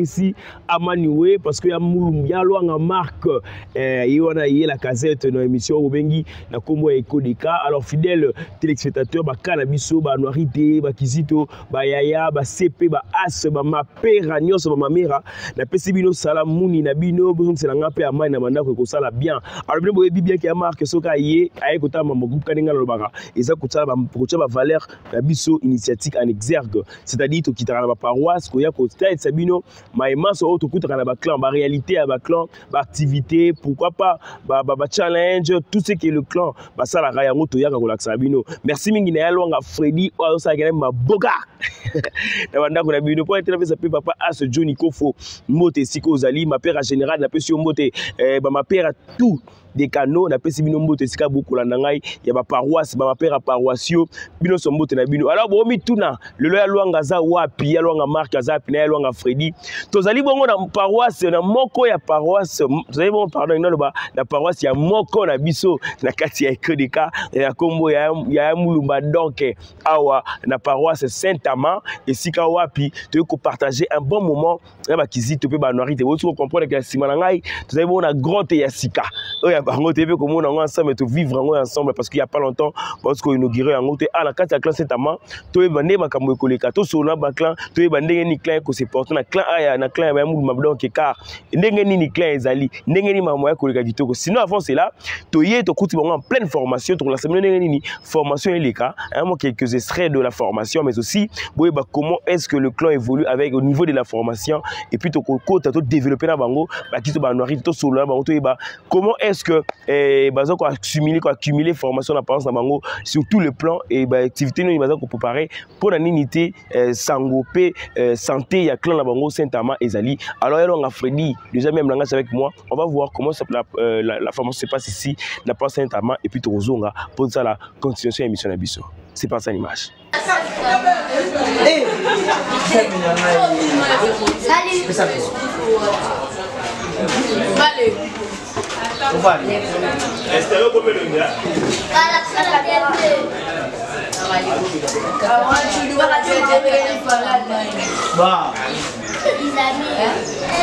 Ici à Maniwe parce que ya loanga marque yona yé la casette dans émission Obengi na kombo Eko Deka. Alors fidèle téléspectateur ba kanabiso ba noirité ba kizito ba yaya ba CP ba as ba mapera nyos ba mamera na pesi bino sala muni na bino bozong sela ngape amani na mandako ko sala bien. Alors bino boyebi bien que ya marque soka yé aye ko tama mo groupe kaninga lobaka eza ko tsala ba valeur na biso initiatique en exergue, c'est-à-dire to kitara ba paroisse ko ya ko style sabino maïma so auto kuta na ba clan ba réalité à ba clan ba activité pourquoi pas ba challenge tout ce qui est le clan ba sala ga yango to yaka ko laksa bino. Merci mingi na yalonga Freddy o sa gene maboka na banda ko na bino po être sa papa as Johnny Kofo mote siko zali ma père général na pesio mote ba ma père tout des canaux na pesi bino mbote sika beaucoup la ngai ya ba paroisse ba mapera paroissio bino so mbote na bino. Alors bomi tuna lelo ya lwanga za wapi ya lwanga Marc za pina ya lwanga Freddy tozali bongo na paroisse na moko ya paroisse tozali bongo pardon ino ba na paroisse ya moko na biso na kati ya Eko Deka ya kombo ya mulumba donc awa na paroisse Saint-Amand et sika wapi to ko partager un bon moment na ba kizito pe ba noirité vous comprendre que sima na ngai tozali bongo na grotte ya sika bango TV comme on ensemble to vivre ensemble parce qu'il y a pas longtemps parce qu'on inauguré en côté à la carte clan Saint-Amand to e bande makambo ekoleka to so na ba clan to e bande ni clan ko se porte na clan aya na clan ya muluma donc car ndenge ni clan ezali ndenge ni mamo ya koleka kitoko sinon avant cela to yé to kuti bango en pleine formation to la semaine ndenge ni formation eleka moi quelques extraits de la formation mais aussi boye ba comment est-ce que le clan évolue avec au niveau de la formation et puis to kota to développer na bango ba kiso ba noiri to so na bango to ba comment est-ce que bazo ko accumuler formation d'apparence na bango sur tout le plan et ba activité nous bazo ko préparer pour la unité sangopé santé ya clan na bango Saint-Amand ezali. Alors elonga Freddy déjà même langage avec moi on va voir comment la formation se passe ici na place Saint-Amand et puis tozonga pour ça la continuation émission na biso. C'est pas ça l'image. Salut. Est-ce que vous pouvez le dire?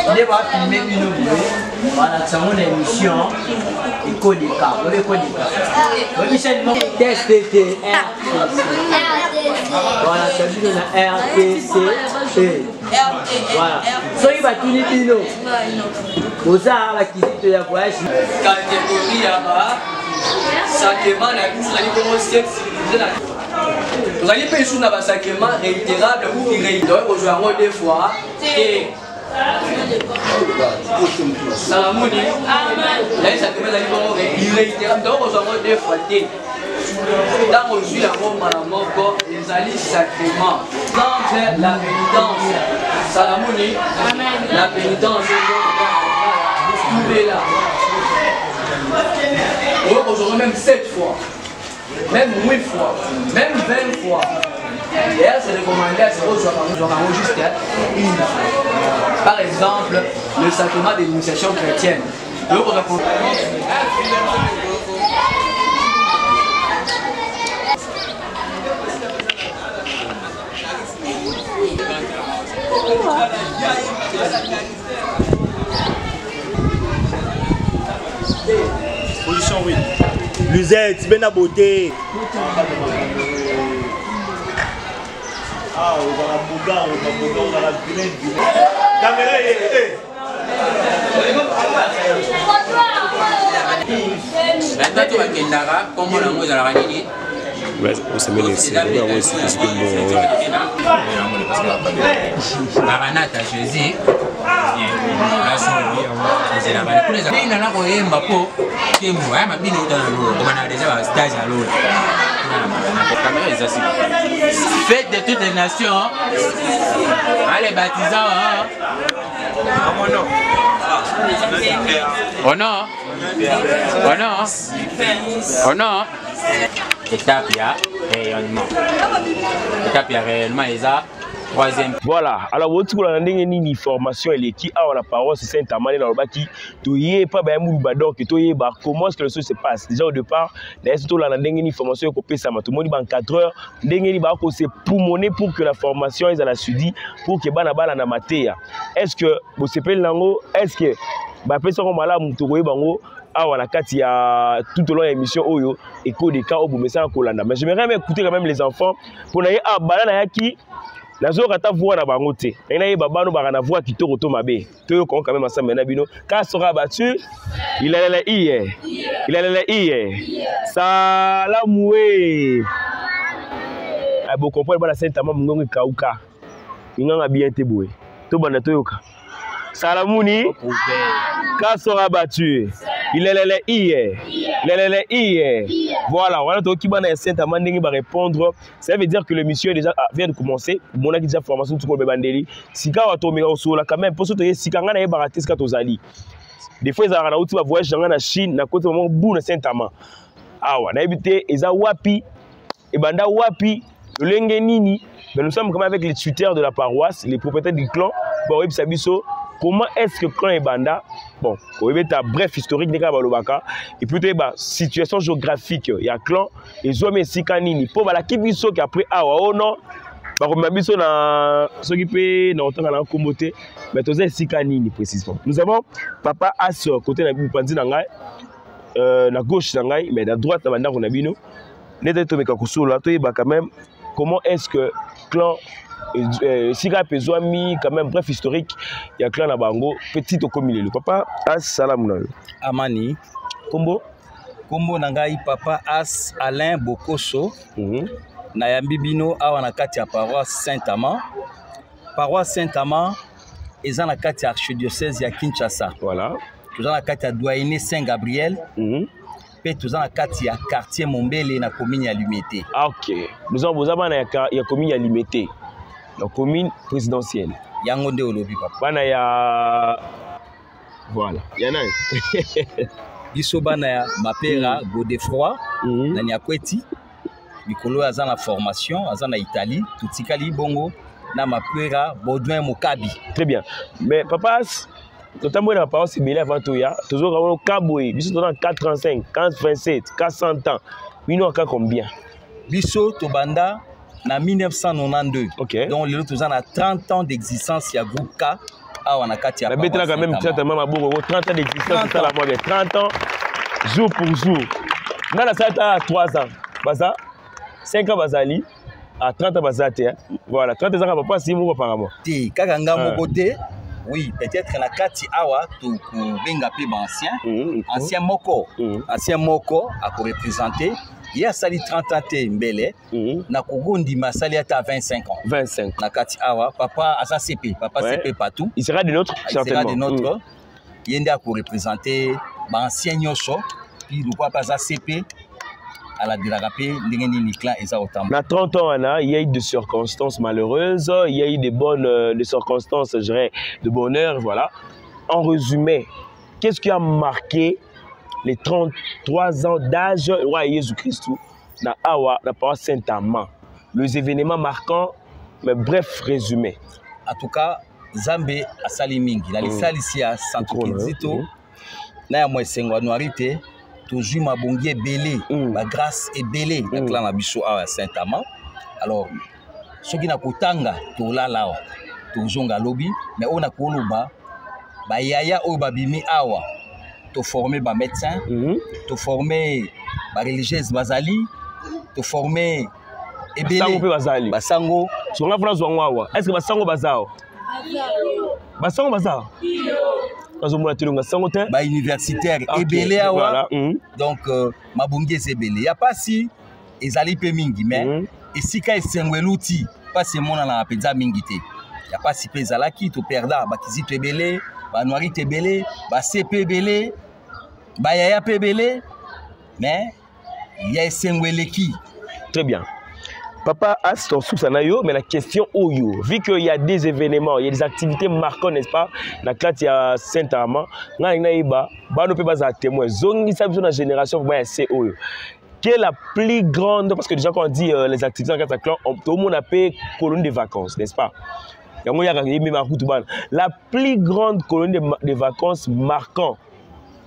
On va filmer une émission Eko Deka. TSTT voilà, ça dit qu'on a RTC. Voilà. Soyez battus les bino. Vous avez la visite de la voyage. Catégorie là-bas, sacrément, vous allez payer sous un sacrément réitérable ou irréitérable pour jouer deux fois. Et Salamouni, là, ça te met à irréitérable, donc on joue deux fois. Dans le jus, la mort, la mort, les alliés sacrément. Dans la pénitence, Salamouni, la pénitence, tout est là. Aujourd'hui, même 7 fois, même 8 fois, même 20 fois. Et elle s'est recommandée à ce qu'on soit juste une fois. Par exemple, le sacrement de l'initiation chrétienne. Donc, on a position oui. Luzette, ben à beauté. Ah, on va la bouga, on va la vilaine. Caméra, on se met les séries, on aussi parce que Maranatha Jésus, la soirée, c'est la bonne. Tous les amis, il y en a qui aiment beaucoup, qui aiment moi, ma bine dans l'eau, on a déjà un stage à l'eau. Faites de toutes les nations, les baptisants, Oh non. Oh non. Oh non. Étape ya rayonnement. Étape ya rayonnement eza troisième. Voilà, alors vous avez une formation qui a la parole c'est Saint-Amand dans le bâti. Tu y es pas bien mouba donc tu y es bah comment est-ce que le choses se passe déjà au départ. D'ailleurs surtout là dans une formation qu'on peut ça tout le monde dit en 4 heures. Ndenge ni ba ko c'est pulmoner pour que la formation ils a la suivi pour que bana bala na matéa. Est-ce que vous s'appelle nango est-ce que ba personne comme là mutu ko bango awa na kati ya tout au long de l'émission oyo écho des cas au message kolanda. Mais j'aimerais même écouter quand même les enfants pour naye a bala na yaki nazo kata voix na bango te naye baba no bana voix kitoko to mabe to ko quand même ensemble na bino ka sera battu il a la hier salamoué a bo comprendre bana Saint-Amand mungongo kauka nganga bien te boye to bana to yoka salamuni ka sera battu il est hier. Voilà, on a tout qui va Saint-Amand va répondre. Ça veut dire que le monsieur déjà vient de commencer. Mon a déjà formation tout le bandeli. Si quand on tombe au sol là quand même pour se tenir si quand on a baraté ce qu'on zali. Des fois ils ont un va voyage dans la Chine na côté moment bout de Saint-Amand. Ah ouais, na habité eza wapi et banda wapi le lengenini. Mais nous sommes quand même avec les tuteurs de la paroisse, les propriétaires du clan. Bon, Sabiso. Comment est-ce que clan et banda, bon, on va ta bref historique de Kabalobaka, et puis la situation géographique, il y a clan, les hommes ici kanini, pour la kibiso qui après ah oh non, par contre biso na ce qui peut na autant na commoté, mais tous ici kanini précisément. Nous avons papa As côté na Bupandi na ngai, na gauche na ngai, mais à droite na banda on a bino, n'était to meka kusula, to yeba quand même comment est-ce que clan Sika Pezouami, quand même, bref historique, il y a clan na bango, petit au commun. Papa As Salam Amani. Kombo Nangai Papa As Alain Bokoso. Nayambi Bino awa na kati ya paroisse Saint-Amand. Paroisse Saint-Amand eza na kati ya archidiocèse ya Kinshasa. Voilà. Toza na kati ya doyenné Saint-Gabriel. Pe toza na kati ya quartier Mombele na commune ya Limité. OK. Nous avons besoin ya commune ya Limité. La commune présidentielle. Yango nde olobi papa. Bana ya voilà. Yana. Biso bana ya Mapera Godefroy na Nyakweti. Mikolo aza na formation, aza na Italie, tutikali bongo na Mapera Baudouin Mokabi. Très bien. Mais papa, notamment la parole c'est bien avant tout ya. Toujours au Kaboui, biso dans 435, 427, 400 ans. Bino aka combien? Biso to banda en 1992. Okay. Donc, le tout a 30 ans d'existence, il y a groupe K. Ah, on a 4 ans. La bête là, quand même, 30 ans d'existence, 30 ans, jour pour jour. Dans la salle, à 3 ans. Baza, 5 ans, Bazali. À 30 ans, Bazate. Voilà, 30 ans, papa, 6 mois apparemment. Kakanga, mon côté, oui, peut-être la 4 awa, tout benga pe ancien. Ancien Moko. Ancien Moko, a représenté. Il y a sali 30 ans mbele na kogondi masali ata 25 ans 25 na kati awa papa asa CP papa ouais. CP partout il sera de notre certainement il sera de notre yende a ko représenter ba ancien nyoso puis le papa asa CP à la dérapé ndengeni ni clan eza autant na 30 ans là il y a eu des circonstances malheureuses il y a eu des circonstances je dirais de bonheur voilà en résumé qu'est-ce qui a marqué les 33 ans d'âge roi Jésus-Christ na awa na paroisse Saint-Amand. Les événements marquants, mais bref résumé. En tout cas, Zambé a sali mingi. La salisi a Santo Kizito. Na ya moi sengwa noirité. Toujours ma bongie belé, ma grâce est belé. Na clan na biso awa Saint-Amand. Alors, ce qui na kotanga to la lao, to zonga lobby, mais on a koloba ba yaya o babimi awa. To former ba médecin, to former ba religieuse bazali, to former ebele basango pe bazali basango so nga France wangawa est-ce que basango bazao basango bazao bazo mona telonga sango te ba universitaire ebele awa donc mabongi ebele ya pasi ezali pe mingi mais esika esengweluti pasi mona na penza mingi te ya pasi pe ezalaki to perda ba kizito ebele ba noiri ebele ba CP ebele ba yaya ebele mais il y a esengweleki. Très bien. Papa Astor Sousanayo, mais la question Oyo, vu qu'il y a des événements, il y a des activités marquantes, n'est-ce pas? La classe, il y a Saint-Amand, il y a témoin. Zongi, ça la génération, c'est Oyo. Quelle est la plus grande, parce que déjà quand on dit les activités dans le clan, tout le monde appelle colonie de vacances, n'est-ce pas? La plus grande colonie de vacances marquant,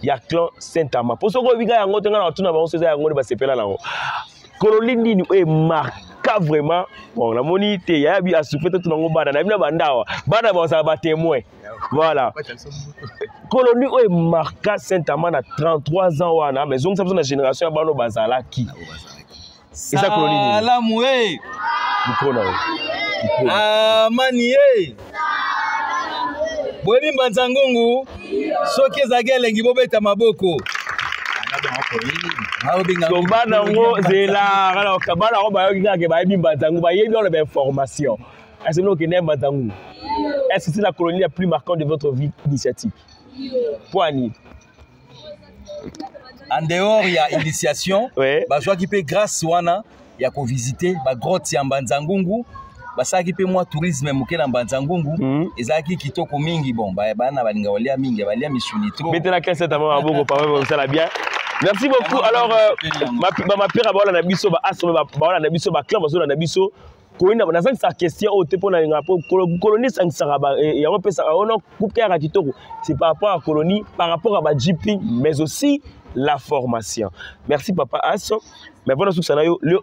il y a clan Saint-Amand. Pour ce qu'on vit, il y a un colonie est marquée vraiment. Bon, la monité, il y a bien souffert tout le monde. Témoin. Voilà. Colonie est marquée Saint-Amand à 33 ans. Mais donc, ça, c'est la génération de Bazala qui. C'est ça, colonie. Salamoué. Manié. Boebi Mbanzangungu. Soki ezagele ngibobeta maboko. Est-ce que c'est la colonie la plus marquante de votre vie initiatique? Poigny. En dehors, il y a initiation. Je vois qu'il peut grâce wana, il y a qu'on visiter la grotte ya Mbanzangungu. Ça qui peut moi tourisme muke na Mbanzangungu. Ezaki kitoko mingi bon bana balinga walia mingi balia misuni trop. Maintenant qu'est-ce que ça va beaucoup pas ça la bien. Merci beaucoup. Alors, ma pire abord la biso ba aso ba la biso ba clan baso la biso ko ina na sa question au te pona ngapo colonie sangsara ba ya on peut ça on coupe ya kitoko. C'est par rapport à colonie, par rapport à ba GP mais aussi la formation. Merci papa Asso. Mais voilà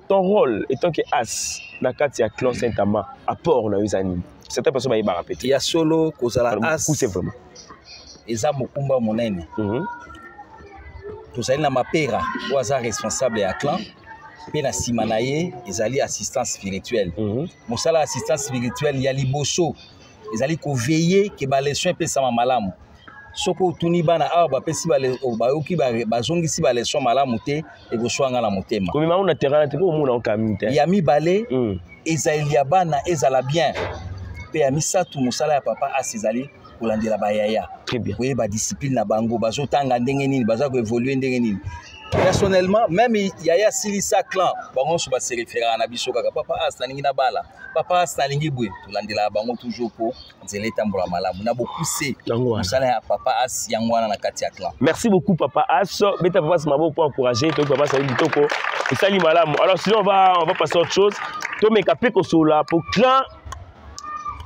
ton rôle étant que As na kati ya clan Saint-Amand apport na usani. Certaines personnes va répéter. Il y a solo kozala As. C'est vraiment. Eza mokumba monene. Tozali na mapera oyo aza responsable ya clan mpe na nsima na ye ezali assistance spirituelle. Mosala assistance spirituelle ya liboso ezali koveille ke baleson epesama malamu. Soki otuni bana awa bapesi bayoki bazongisi baleson malamu te ekoswanga na motema. Ya mibale ezali ya bana ezala bien mpe ya misato mosala ya papa As ezali kolandela bayaya. Très bien. Oui, ba discipline na bango, bazo tanga ndenge nini, bazo ko évoluer ndenge nini. Personnellement, même yaya silisa clan, bango so ba se référer na biso kaka papa As na ningi na bala. Papa As na lingi bwe, tolandela bango toujours po nzela tambola malamu. Na beaucoup c'est musala ya papa As yangwana na kati ya clan. Merci beaucoup papa As. Beta papa Smabo pour encourager toi papa Sali Bitoko. Et Sali malamu. Alors sinon on va passer à autre chose. To meka pe ko sola pour clan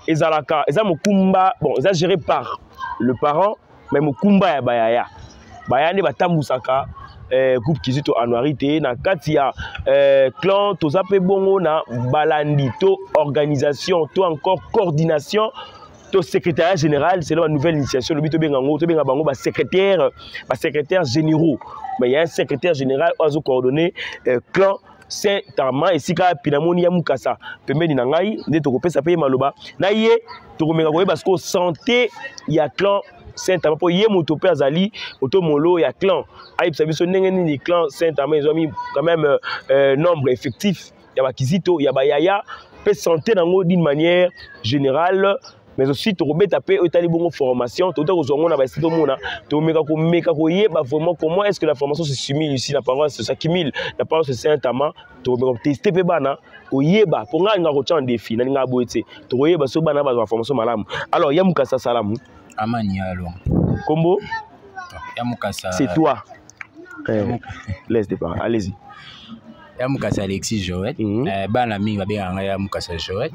ezalaka, eza mokumba, bon, eza géré par le parent, mais mokumba ya bayaya. Bayane batambusaka groupe Kizito Anuarité na kati ya clan tozape bongo na balandi to organisation to encore coordination to secrétariat général, c'est la nouvelle initiation le bito bengango to benga bango ba secrétaire généraux. Mais il y a un secrétaire général ozo coordonner clan Saint-Amand et sika pinamoni ya mukasa pembeni na ngai nde tokopesa pe maloba na ye tokomeka koyeba parce que santé ya clan Saint-Amand po ye moto pe azali moto molo ya clan ayebisa biso ndenge nini clan Saint-Amand ils ont mis quand même nombre effectif ya bakizito ya bayaya pe santé nango d'une manière générale. Mais aussi, tu remets tapé au bonne formation, tu vraiment comment est-ce que la formation se simule ici, la parole se s'accumule, la parole se Saint-Amand, tu remets tester bana, au yeba, pour nga un défi, n'a boité, tu remets so bana la formation malam. Alors, Yamukasa Salam. Amani alors. Combo. Yamukasa. C'est toi. Laisse des paroles, allez-y. Yamukasa Alexis Joël. Bana mi va bien Yamukasa Joël.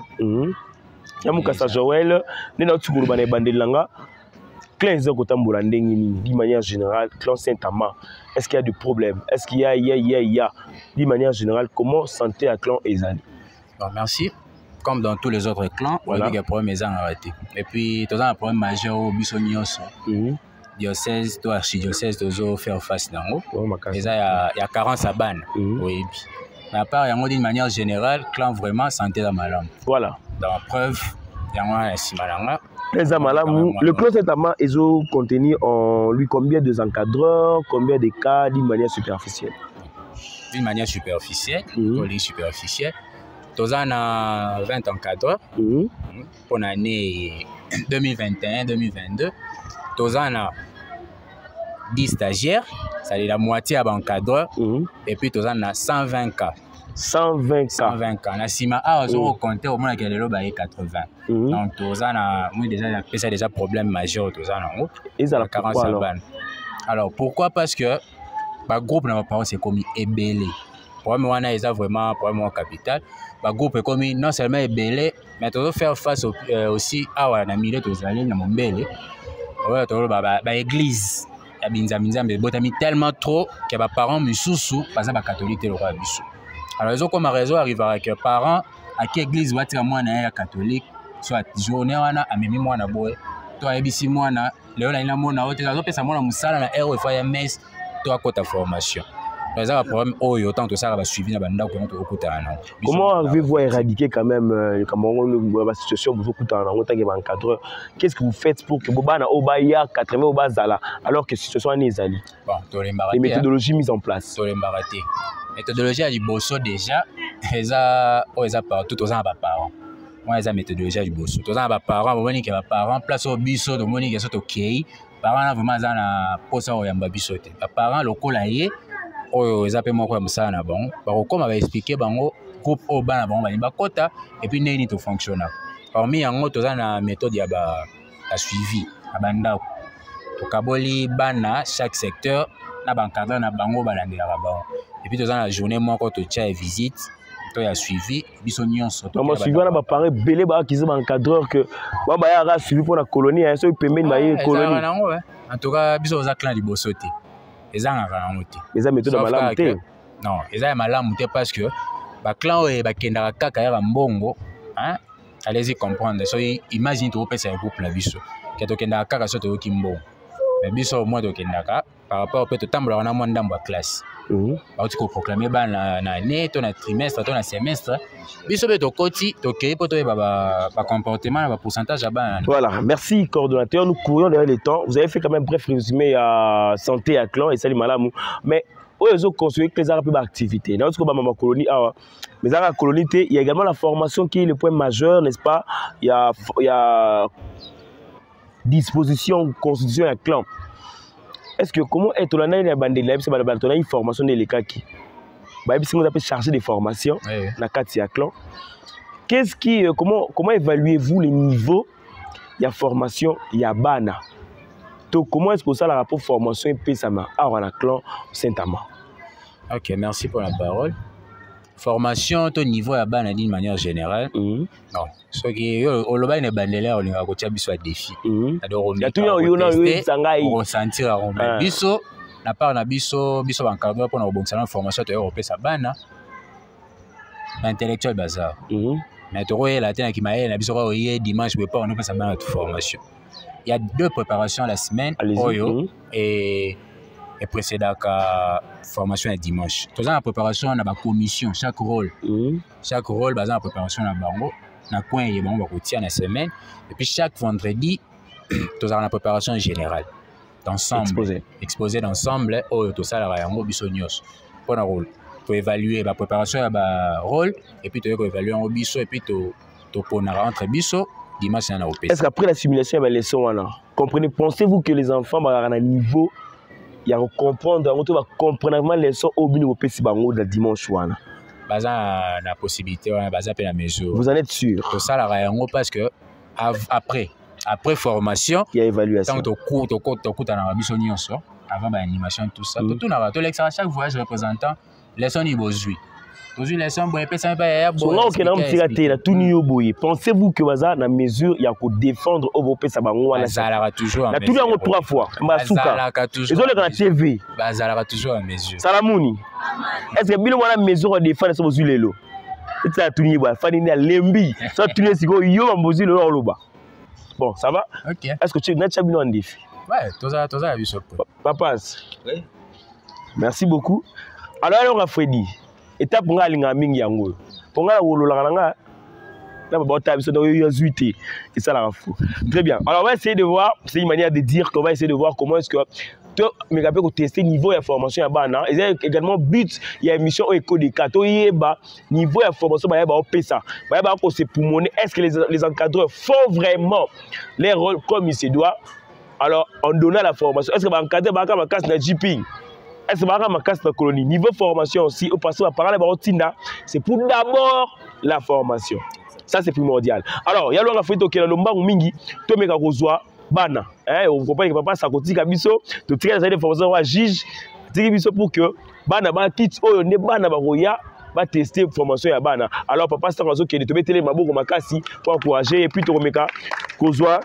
Yamukasa Joël, nous avons dit que clan Zokotamboula d'une manière générale, clan Saint-Amand, est-ce qu'il y a des problèmes? Est-ce qu'il y a, d'une manière générale, comment santé à clan Ezali? Merci. Comme dans tous les autres clans, voilà. Il y a des problèmes arrêtés. Et puis, tu as un problème majeur au Bissonios. Diocèse, toi, archidiocèse, tu dois faire face à nous. Il y a 40 à ban. Oui. Mais à part, d'une manière générale, clan vraiment santé à malam. Voilà. Dans la preuve, il y a un simalanga. Le clan Saint-Amand, ils ont contenu en lui combien de encadreurs, combien de cas d'une manière superficielle? D'une manière superficielle, superficielle. Tous en a 20 encadreurs pour l'année 2021-2022. Tous en a 10 stagiaires, c'est-à-dire la moitié à encadreurs, et puis tous en a 120 cas. 120 cas. Na sima a on compter au moins que le loba est 80. Donc tozana moi déjà ça déjà problème majeur tozana en haut. Ils ont 45 balles. Alors pourquoi? Parce que ba groupe na parents c'est comme ebélé. Problème wana ils a vraiment problème capital. Ba groupe est comme non seulement ebélé mais tu dois faire face aussi à na milieu tozali na mombele. Ouais, tu ba église. Ya binza mais botami tellement trop que ba parents misusu parce ba catholique le roi biso. Alors ils ont comme raison arriver que parents à qui église va tirer moi na catholique soit journée wana amemi moi na boy toi ebisi moi na leo na ina moi na hotel azo pesa moi na musala na ero fa ya messe toi kota formation. Les a problème autant tout ça va suivre na banda ko to kutana. Comment arrivez-vous à éradiquer quand même la situation vous kutana en tant qu'encadreur? Qu'est-ce que vous faites pour que Boba na Obaya 80 Obazala alors que situation n'est zali? Bon, les méthodologies mises en place. Méthodologie du bosso déjà, eza partout aux ans parents. Moi eza méthodologie du bosso. Aux ans parents, on moni que parents place au biso, on moni que c'est OK. Parents vraiment za na posa o yamba biso te. Parents lokola ye oyo eza pe moko ya musala na bango. Ba kokoma ba expliquer bango groupe o bana bango ba kota et puis nini to fonctionne. Parmi yango toza na méthode ya ba suivi abanda to kaboli bana chaque secteur na bankadre na bango balandela bango. Et puis dans la journée moi quand tu as visite tu as suivi biso nyonso to suivi na ba paré belé ba ki ba encadreur que ba ba ya suivi pour la colonie hein so pembe ba ye colonie en tout cas biso za clan liboso te ezanga kana muti eza méthode malamu te non eza malamu te parce que ba clan e ba kenda kaka ya mbongo hein allez-y comprendre so imagine tu pesa groupe la biso que to kenda kaka so to kimbo mais biso moi to kenda ka par rapport au peut tambola on a moins dans la classe tu peux proclamer na année ton trimestre ton semestre biso be to koti to ke poto ba comportement ba pourcentage ba. Voilà, merci coordonnateur, nous courions derrière le temps. Vous avez fait quand même bref résumé à santé à clan et ça malamu mais ils ont construit que les arabes activité dans ce que ma colonie mais dans la colonie il y a également la formation qui est le point majeur, n'est-ce pas? Il y a disposition constitution à clan. Est-ce que comment est-on là une formation de l'écaki si vous avez chargé de formation dans Katia clan? Qu'est-ce qui comment évaluez-vous le niveau de la formation ya bana? Donc comment est-ce que ça la rapport formation et pesama à la clan Saint-Amand? OK, merci pour la parole. Formation au niveau ya bana d'une manière générale. Non, ce qui au loba ne bandela on va côté biso à défi. Alors ya tout yo na yo sangai on sentir on biso na part na biso encadreur pour na obonksana formation to européen sa bana intellectuel bazar. Mais to la tena ki maye na biso ko dimanche be pas on peut sa bana de formation. Il y a 2 préparations la semaine oyo et précédant la formation à dimanche. Tout ça la préparation on a ma commission chaque rôle basé en préparation na bango na coin et bon va retirer la semaine et puis chaque vendredi tout ça la préparation générale d'ensemble exposé d'ensemble tout ça la yango biso nyos pour un rôle pour évaluer la préparation à rôle et puis tu évaluer en biso et puis tu pour entre biso dimanche na OP. Est-ce qu'après la simulation il y a leçon là comprenez pensez-vous que les enfants va à un niveau il y a comprendre on va comprendre les leçons au bini OP si bango le dimanche wana baza la possibilité on baza pe la mesure. Vous en êtes sûr? Tout ça la yango parce que après formation il y a évaluation tant to coûte na biso nyonso avant animation tout ça tout na to l'extra chaque voyage représentant leçon ni bozui toujours leçon boye pesa pa ya bo so que na mtikate la tout ni boye pensez-vous que baza na mesure ya ko défendre au pesa bango wana bazalaka toujours na tout yango 3 fois mbasuka ezole na TV bazalaka toujours en mesure salamuni est-ce que bino wana mesure de défendre so bozui lelo etsa tout ni boye fani ni lembi so tout ni siko yo mbozi lelo oloba. Bon, ça va? OK. Est-ce que tu as bien un défi? Ouais, tout ça a vu ça. Papa. Oui. Merci beaucoup. Alors, on a fait dit. Étape pour aller à Mingi Yango. Pour aller au Lolanga, là, on va taper sur le zuité. Et ça, là, fou. Très bien. Alors, on va essayer de voir, c'est une manière de dire qu'on va essayer de voir comment est-ce que mais après qu'on tester niveau d'information à bana et également but il y a émission au éco des cato yeba niveau d'information ba yeba op ça ba yeba ko se poumoner est-ce que les encadreurs font vraiment les rôles comme il se doit alors en donnant la formation est-ce que ba encadrer ba ka casse na JP est-ce que ma casse la colonie niveau formation aussi au passé à parler de c'est pour d'abord la formation. Ça c'est primordial. Alors, il y a l'on a fait OK lomba mingi to meka kozwa bana. On comprend que papa ça kotika biso, to tire des formations à juge, tire biso pour que bana ba kit oyo ne bana ba roya va tester formation ya bana. Alors papa ça kazo kende to metele maboko makasi pour encourager et puis to meka kozwa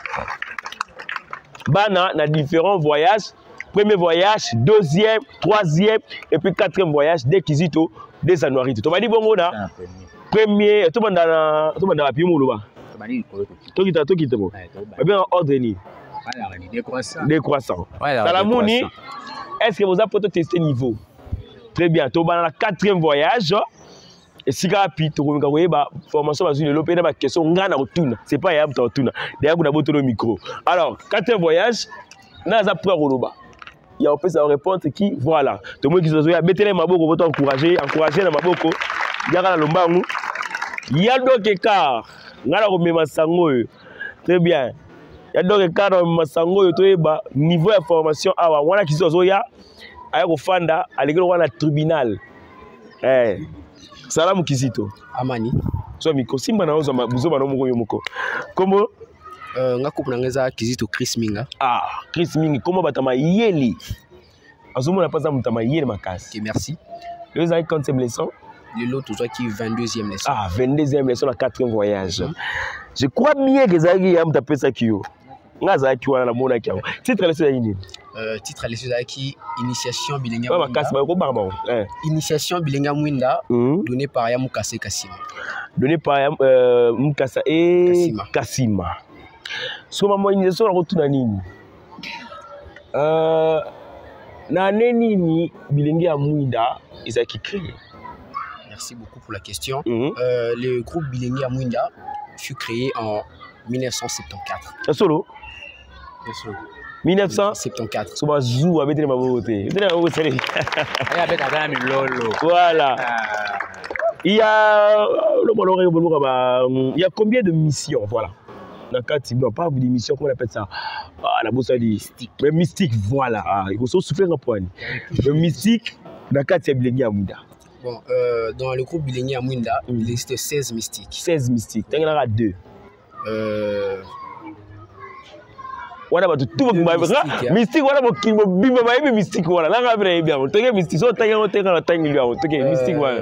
bana na différents voyages. Premier voyage, deuxième, troisième et puis quatrième voyage dès Kizito des annuarités. Tu vas dire bon là. Premier, tout le monde a pied mouloba. Tout qui te bon. Bien ordre ni. Décroissant. Salamouni, est-ce que vous avez testé niveau? Très bien. Tu vas dans le quatrième voyage. Et si tu as formation, tu as une question. C'est pas yam tuna. D'ailleurs, vous avez le micro. Alors, quatrième voyage, nous avons pris Roloba. Il y a un peu ça répondre qui voilà. Tout le monde qui se dit mettez les maboko pour encourager les maboko. Il y a lombangu. Il y a donc écart. Ngala ko mema sango. Très bien. Il y a donc écart dans mema sango to eba niveau de formation awa wana kizo ya aya ko fanda alegelo wana tribunal. Salamu Kizito. Amani. So miko simba na ozo buzo bana moko yomoko. Comment nga couple ngeza Kizito Chris Minga. Ah, Chris Minga, comment batama yeli? Azumo na pas mutama yeli makasi. OK, merci. Les années quand c'est leçon? Le lot toujours qui 22e leçon. Ah, 22e leçon, la 4e voyage. Je crois bien que ça y a mutapé ça kio. Ngaza ki wana na mona ki. Titre leçon yini? Titre leçon qui initiation bilinga. Ba makasi ba ko barba. Initiation bilinga mwinda donné par ya Mukase Kasima. Donné par Mukasa et Kasima. So maman initiation rotuna nini? Na nini bilinga ya mwinda izaki créé? Merci beaucoup pour la question. Le groupe Bilingi Amwinda fut créé en 1974. C'est solo? 1974. Soba zou avec les maboté. Voilà. Il y a combien de missions? Voilà. Non, pas des missions, comment on appelle ça? Ah, la bosse dit mystique. Mais mystique, voilà. Ah, il faut se souffler un point. Le mystique, d'accord, c'est Bilingi Amwinda. Bon, dans le groupe Bilingi Amwinda, il existe 16 mystiques. 16 mystiques. Il y en a 2. Voilà, tout le monde mystique, voilà, mystique, voilà. Là, on va bien. Tu mystique, mystique, voilà.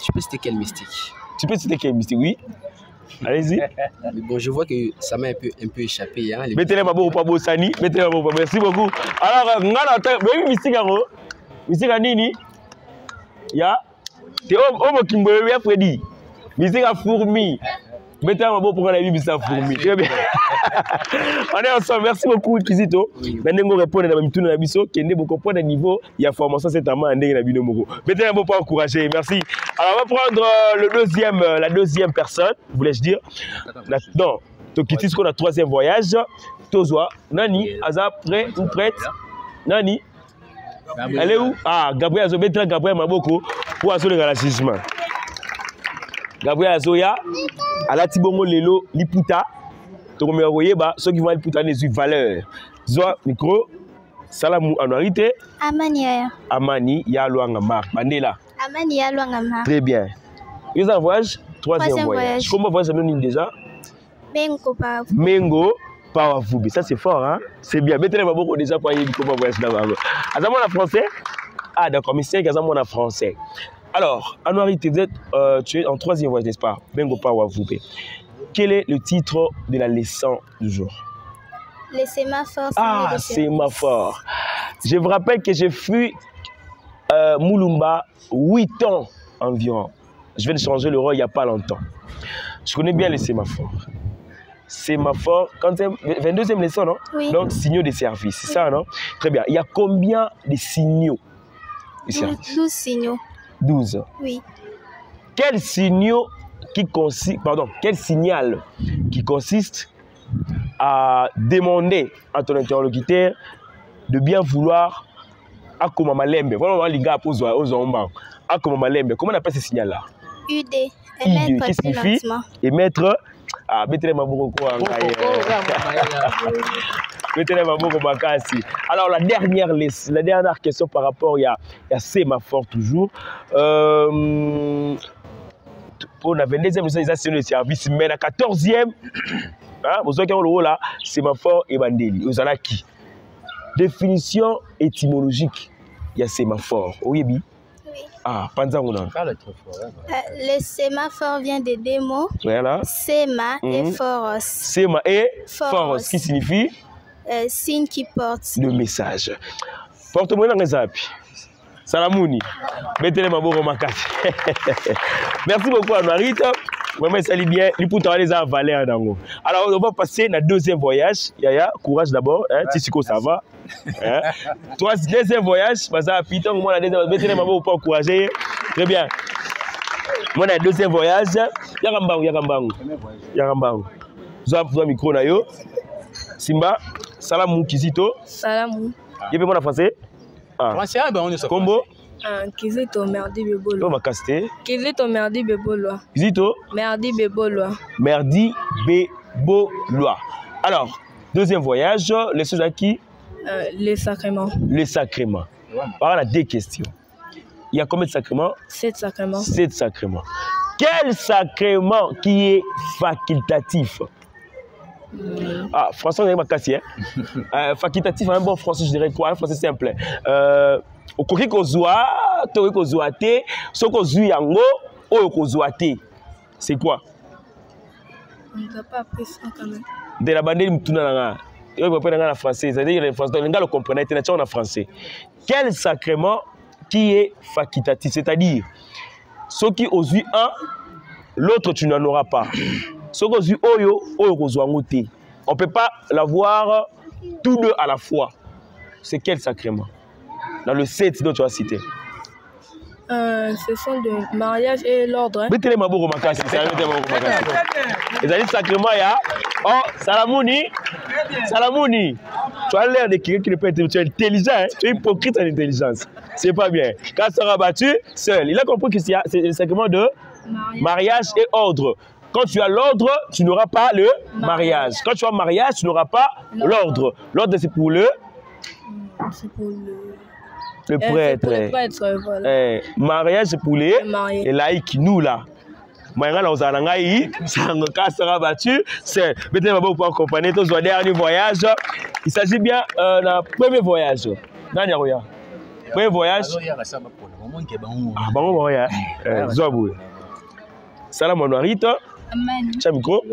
Tu peux citer quel mystique? Tu peux citer quel mystique, oui. Allez-y. Bon, je vois que ça m'a un peu échappé. Hein, mettez-les ma beau pas beau sani, mettez-les ma beau. Merci beaucoup. Alors, mystique, mystique, nini? Ya, c'est homme qui me l'a prédit. Mystique à fourmi. Mettez un mot pour la vie, mystique à fourmi. On est ensemble. Merci beaucoup, Kizito. Maintenant, on répond à la même tour de la biso qui est beaucoup point de niveau. Il y a formation cette amant en la binomoko. Mettez un mot pour encourager. Merci. Alors, on va prendre la deuxième personne, voulais-je dire. Non, Tokitis, qu'on a troisième voyage. Tozoa, Nani, Aza, prêt ou prête? Nani? Elle est où? Ah, Gabriel Azo, mettre Gabriel Maboko pour assurer le racisme. Gabriel Azoya, à la Tibongo Lelo, Liputa, ceux qui vont Liputa les valeurs. Zoa, micro, Salamou Anuarité. Amani, Amani, Yalouanga Marc, Mandela. Amani, Yalouanga Marc. Très bien. Deuxième voyage, troisième voyage. Comment voyage nous déjà? Mengo. Ça c'est fort, hein? C'est bien. Mettez-les beaucoup déjà pour y aller comment voyage là-bas. Azamon en français? Ah d'accord, mais c'est Azamon en français. Alors, Anuarité, tu es en troisième voyage, n'est-ce pas? Bengo Pawavoubé. Quel est le titre de la leçon du jour? Les sémaphores. Ah, sémaphore. Je vous rappelle que j'ai fui Moulumba 8 ans environ. Je viens de changer le rôle il n'y a pas longtemps. Je connais bien les sémaphores. Sémaphore, quand c'est 22e leçon, non? Oui. Donc, signaux de service, c'est ça, non? Très bien. Il y a combien de signaux de service? 12 signaux. 12. Oui. Quel signal qui consiste à demander à ton interlocuteur de bien vouloir Akoma Malembe. Voilà, les gars posent aux ombres. Akoma Malembe. Comment on appelle ce signal-là? UD. UD. Qu'est-ce qu'il fait? Émettre. Ah, mettez-les ma beaucoup. Alors, la dernière question par rapport, il y a sémaphore toujours. Pour la 22e, c'est le service, mais la 14e, vous avez là, sémaphore et bandeli. Vous avez qui? Définition étymologique, il y a sémaphore. Oui, oui. Ah, Panzanguna. Le sémaphore vient de deux mots. Voilà. Sema et foros. Sema et foros, qui signifie signe qui porte le message. Porte-moi dans les appuis. Salamouni. Mettez-les ma bourre ma carte. Merci beaucoup à Marita. Vraiment, ça allait bien. Les poutons les a avalés à Dango. Alors, on va passer à deuxième voyage. Yaya, courage d'abord. Tissiko, ça va. Deuxième voyage. Parce que Python, moi, la deuxième. Mettez-les ma bourre pour encourager. Très bien. Moi, la deuxième voyage. Yarambangu. Zoa micro na yo. Simba. Salamou Kizito. Salamou. Yé mon français. Français, ben on est sur Combo. Kizito merdi bebolo. On va caster. Kizito merdi bebolo. Kizito merdi bebolo. Merdi bebolo. Alors, deuxième voyage, les choses à qui? Les sacrements. Les sacrements. Voilà deux questions. Il y a combien de sacrements? 7 sacrements. 7 sacrements. Quel sacrement qui est facultatif? Ah, français, on a cassé. Facultatif, un bon français, je dirais quoi? Un français simple. Au coquille qu'on zoa, toi qu'on zoate, ce qu'on zoue yango, ou qu'on zoate. C'est quoi? On n'a pas appris ça quand même. De la bande, il me en français. C'est-à-dire que les Français, les gars le comprennent, c'est en français. Quel sacrement qui est facultatif? C'est-à-dire, ceux qui osent un, l'autre tu n'en auras pas. Ceux qui osent oyo, oyo qu'on zoa ngoté. On ne peut pas l'avoir tous deux à la fois. C'est quel sacrement? Dans le 7 dont tu as cité. Ce sont le mariage et l'ordre. Mettez-les ma bourre ma casse. Les amis sacrement, il y a. Oh, Salamouni. Salamouni. Tu as l'air de quelqu'un qui ne peut être. Tu es intelligent, hein? Tu es hypocrite en intelligence. C'est pas bien. Quand tu seras battu, seul. Il a compris que c'est le sacrement de mariage et ordre. Quand tu as l'ordre, tu n'auras pas le mariage. Quand tu as mariage, tu n'auras pas l'ordre. L'ordre, c'est pour le. C'est pour le prêtre. Pour le prêtre, voilà. Mariage, c'est pour les laïcs, nous là. Maintenant, on a un battu. C'est maintenant, on va accompagner tous les derniers voyages. Il s'agit bien d'un premier voyage. Premier voyage. Ah, bon voyage. Zobou. Salam Anuarita. Chamiko.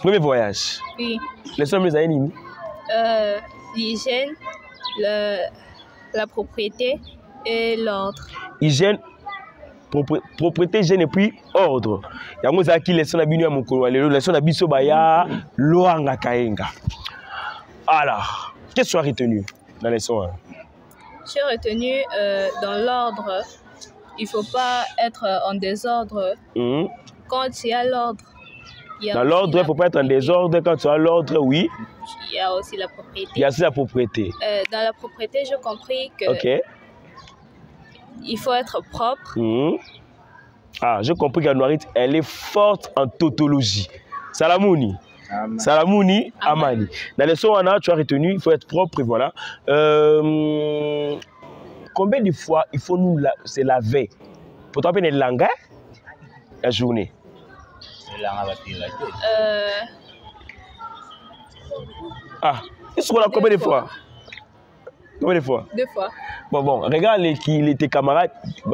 Premier voyage. Oui. Les sommes les ennemis. L'hygiène, la propriété et l'ordre. Hygiène, propriété, hygiène et puis ordre. Il y a qui les sons abinus à mon couloir, les sons abisso baya, loanga kaenga. Alors, qu'est-ce que tu as retenu dans les sons? J'ai retenu dans l'ordre, il ne faut pas être en désordre. Quand il y a l'ordre, dans l'ordre, il ne faut pas être en désordre. Quand tu as l'ordre, oui. Il y a aussi la propriété. Il y a aussi la propriété. Dans la propriété, j'ai compris que il faut être propre. Ah, j'ai compris qu'Anuarit, elle est forte en tautologie. Salamouni. Salamouni, Amani. Dans les sons, tu as retenu, il faut être propre, et voilà. Combien de fois il faut nous se laver? Pour toi, une langue, la journée. Ah, est-ce qu'on a combien de fois? Combien de fois? 2 fois. Bon, regarde tes camarades,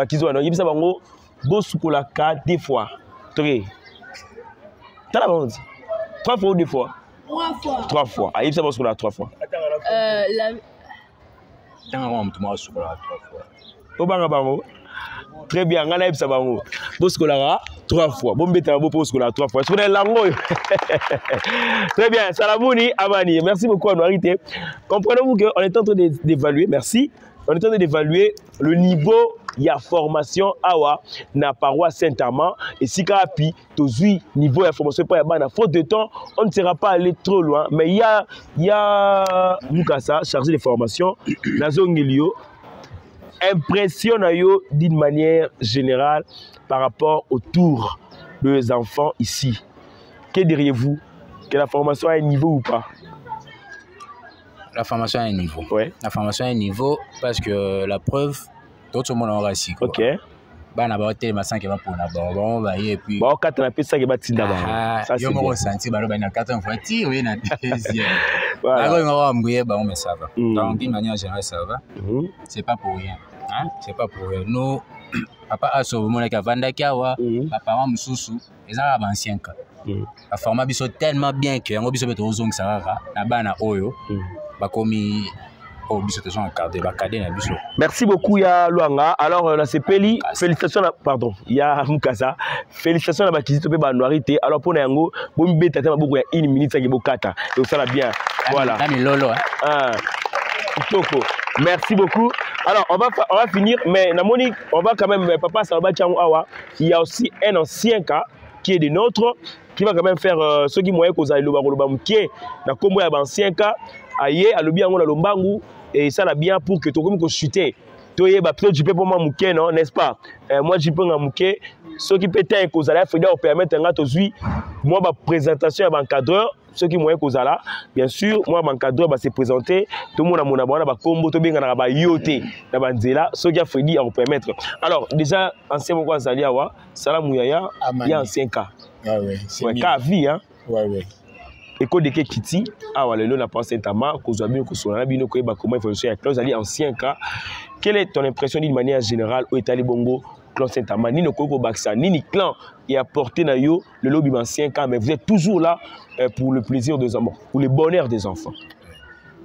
qui sont là, ils ont dit 2 fois. 3. T'as la honte? 3 fois ou 2 fois? 3 fois. 3 fois. Ah, ils ont 3 fois. Très bien, on a eu ça. Boskolara 3 fois. Bon, bêta, bon, Boskolara 3 fois. Très bien, Salamouni, Amani. Merci beaucoup, Anuarité. Comprenez-vous qu'on est en train d'évaluer, merci, on est en train d'évaluer le niveau de formation awa na paroisse Saint-Amand. Et si Kapi, tozui niveau de formation pas yaba na faute de temps, on ne sera pas allé trop loin. Mais il y a Mukasa, chargé de formation, Nazongilio. Impressionne d'une manière générale par rapport au tour des enfants ici. Que diriez-vous? que la formation a un niveau ou pas? La formation a un niveau. Ouais. La formation a un niveau parce que la preuve, tout le monde aura aussi. Ok. Bah, na ba hotel masan qui va pour na ba bon ba et puis bah quand on a fait ça qui va tinda ba ça c'est bien senti ba na 4 fois ti oui na deuxième voilà alors on va mbouyer ba on mais ça va donc d'une manière générale ça va c'est pas pour rien hein c'est pas pour rien nous papa a sauvé mon ka vanda kiawa papa wa mususu ezala ba ancien cas la format biso tellement bien que ngo biso beto ozong ça va na bana oyo ba komi. Oh, merci beaucoup ya Luanga. Alors la CPLI, félicitations pardon, ya Mukasa. Félicitations à la Bakizito pe ba noirité. Alors pour Nango, bon beta tellement beaucoup ya 1 minute ça bokata. Donc ça va bien. Voilà. Merci beaucoup. Alors on va finir mais Namoni, on va quand même papa Salba Tiango Awa, il y a aussi un ancien cas qui est de notre qui va quand même faire ce qui moyen qu'on a le baroba mké na kombo ya ancien cas aye alobi yango na lombangu et ça la bien pour que to comme ko chuter to ye ba peut tu peux pour moi mké non n'est-ce pas moi j'y peux nga mké ce qui peut être qu'on a fait de permettre nga to zui moi ba présentation ya encadreur ce qui moyen qu'on a bien sûr moi encadreur va se présenter tout le monde a mon abonné ba kombo to benga na ba yoté na ba nzela ce qui a fait dire on permettre alors déjà ancien moko azali awa salamu yaya ya ancien cas c'est cas vie hein école de Kiti awa lelo na pense Saint-Amand kozwa bino kosona bino ko yeba comment évoluer avec clan ali ancien cas. Quelle est ton impression d'une manière générale au État Bongo clan Saint-Amand ni no ko baksa ni clan et apporter na yo le lobby ancien cas mais vous êtes toujours là pour le plaisir des enfants pour le bonheur des enfants.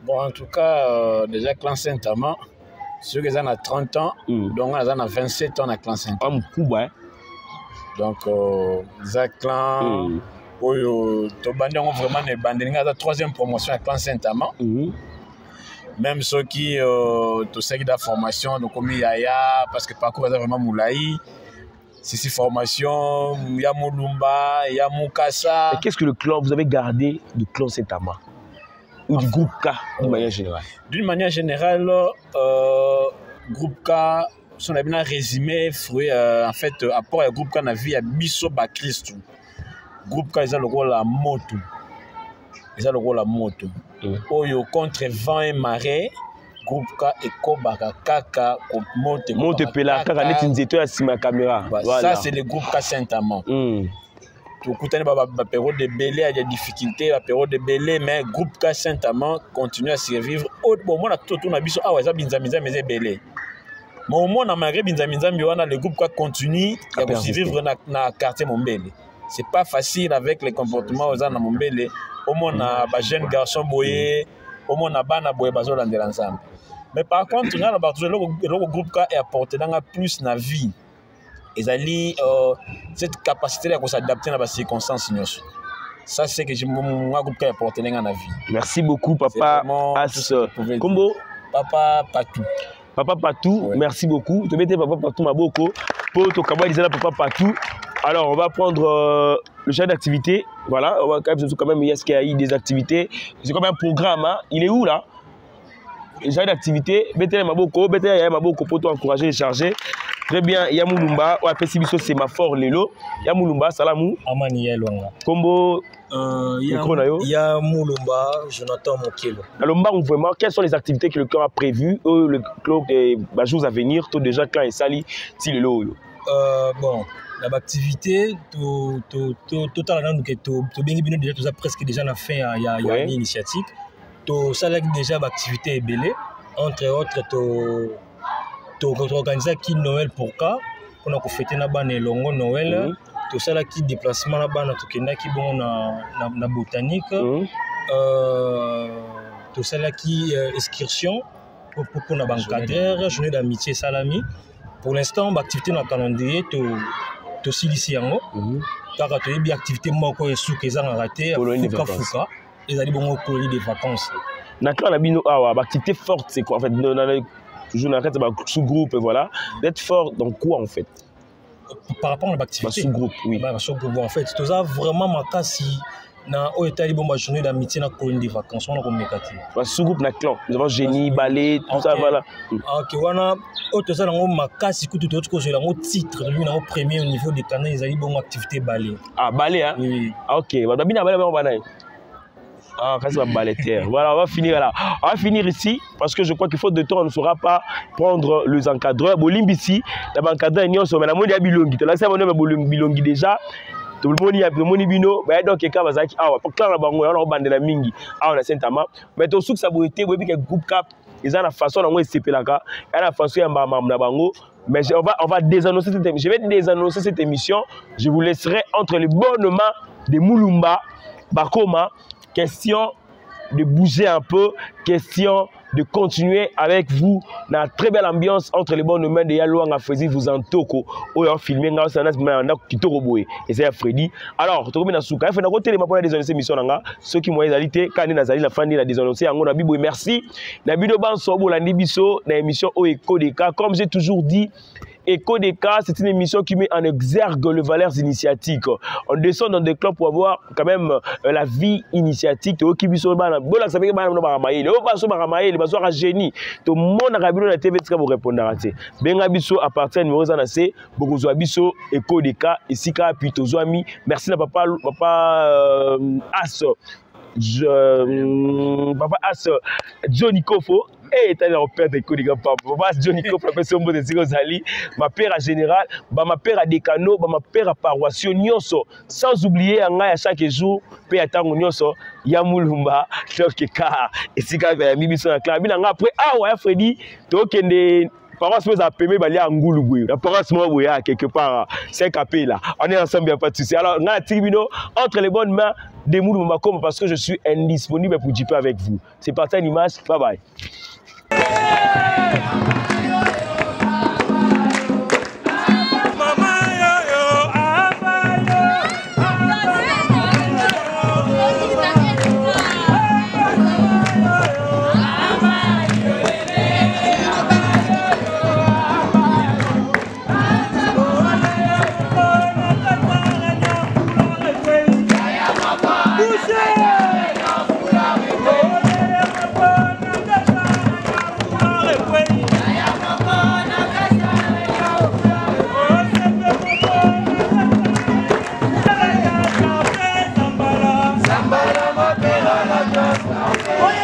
Bon en tout cas déjà clan Saint-Amand ceux qui ont 30 ans donc on a 27 ans na clan Saint-Amand. Donc ça clan oyo to bandango vraiment ne bandelinga la troisième promotion à clan Saint-Amand même ceux qui to saki da formation donc comme yaya parce que parcours est vraiment moulaï c'est formation ya Mulumba ya Mukasa. Qu'est-ce que le clan vous avez gardé du clan Saint-Amand ou du groupe K d'une manière générale? D'une manière générale groupe K son a bien résumé en fait apport à groupe K na vie à biso ba Christ. Groupe K ils ont le rôle la moto. Ils ont le rôle la moto. Oyo contre vent et marée, groupe K et Kobaka Kaka monte pela Kaka net nzeto ya sima caméra. Ça c'est le groupe K Saint-Amand. Tout coûter ba période de belé a des difficultés, la période de belé mais groupe K Saint-Amand continue à survivre. Bon moi tout na biso ah ouais ça binza mais belé. Mais au moins na malgré binza wana le groupe K continue à survivre na quartier Mombele. C'est pas facile avec les comportements aux gens à Mombele. Au moins, on a des jeunes garçons boyés, au moins, on a des boyés dans ensemble. Mais par contre, le groupe est apporté plus dans la vie. Ils ont cette capacité de s'adapter à les circonstances. Ça, c'est que mon groupe est apporté dans la vie. Merci beaucoup, papa As Combo. Papa Patou. Papa Patou, ouais. Merci beaucoup. Tu mettez papa Patou Maboko. Pour ton cabal, papa Patou. Alors, on va prendre le champ d'activité. Voilà, on va quand même, il y a des activités. C'est comme un programme. Hein. Il est où là? Le champ d'activité. Mettez Maboko, mettez Maboko pour t'encourager et charger. Très bien, il y a Mulumba. Ouais, Pessibiso, c'est ma fort Lelo. Il y a Mulumba, Salamou. Amani Yelwanga. Combo. Il y a Mulumba, Jonathan Mokelo. Alors, vraiment, quelles sont les activités que le clan a prévues? Le clan des jours à venir, tout déjà, clan et Sali, si le lot. Bon. L'activité, tout à l'heure, nous avons presque déjà la fin, il y a une initiative. Ça déjà l'activité est belle. Entre autres, tu organises qui Noël pour cas, on a fêté na ban longo Noël. Tout ça là qui déplacement là bas, tout qui bon na botanique. Tout ça là qui excursion pour na bancadreur, journée d'amitié salami. Pour l'instant, l'activité dans le calendrier to silisi yango kaka to yebi activité moko esu keza na raté fuka ezali bongo colonie de vacances na clan na bino awa activité forte c'est quoi en fait toujours na rete ba sous-groupe voilà d'être fort dans quoi en fait par rapport à l'activité sous-groupe oui ba sous-groupe en fait tout ça vraiment makasi na o etali bon journée d'amitié na colonie de vacances on a comme mécati ba sous-groupe na clan nous avons génie ballet tout ça voilà OK wana o to ça na makasi kutu to ko je la titre lui na premier au niveau des canaux ils ont bon activité ballet ballet hein oui OK ba bina ballet ba Ah, voilà, on va finir là. On va finir ici parce que je crois qu'il faut de temps, on ne saura pas prendre les encadreurs. Bolimbi ici, l'encadreur est mais la monnaie a bilongi. Tu l'as dit, bilongi déjà. Tout le monde y a bino. Donc, quelqu'un va dire, ah, pas clair, on a bande la mingi. Ah, on a Saint-Amand. Mais tout ce que ça a été, vous voyez que groupe cap, ils ont la façon dont ils se fait là. Ils ont la façon dont mais on va désannoncer cette émission. Je vais désannoncer cette émission. Je vous laisserai entre les bonnes mains de Moulumba, Bakoma. Question de bouger un peu, question de continuer avec vous dans la très belle ambiance entre les bonnes mains de Yalouanga Freddy vous en toko ou en filmé dans ça kitoko boy et c'est Freddy. Alors to na suka fait na côté les mapona des émissions nanga ceux qui m'ont alité quand na zali la fin de la désannoncer en ngona bibo merci na bido banso bolandi biso na émission Eko Deka. Comme j'ai toujours dit, Eko Deka, c'est une émission qui met en exergue les valeurs initiatiques. On descend dans des clubs pour avoir quand même la vie initiatique. Tout le monde a la TV pour répondre à ça. Bengabiso à partir de numéro 1, Bogozoabiso, Eko Deka, ici, Pitozoami. Merci à papa As. Papa As Johnny Kofo. Et tu as un père de Kodika Papa Johnny Kofo, professeur de Zali, ma père à général, ma père à Décano, ma père à paroissio Nyonso. Sans oublier à chaque jour, père à Tango Nyonso, Yamoulumba, Tokeka, et si quand même Mibiso na Clabine, après, ah ouais, Freddy, Tokende. Paroisse nous a permis d'aller à Ngoulougou. La paroisse moi quelque part, c'est capé là. On est ensemble, il n'y a pas de souci. Alors, on a Tribunal entre les bonnes mains des Moulumba parce que je suis indisponible pour dire avec vous. C'est parti à l'image. Bye bye. Oye,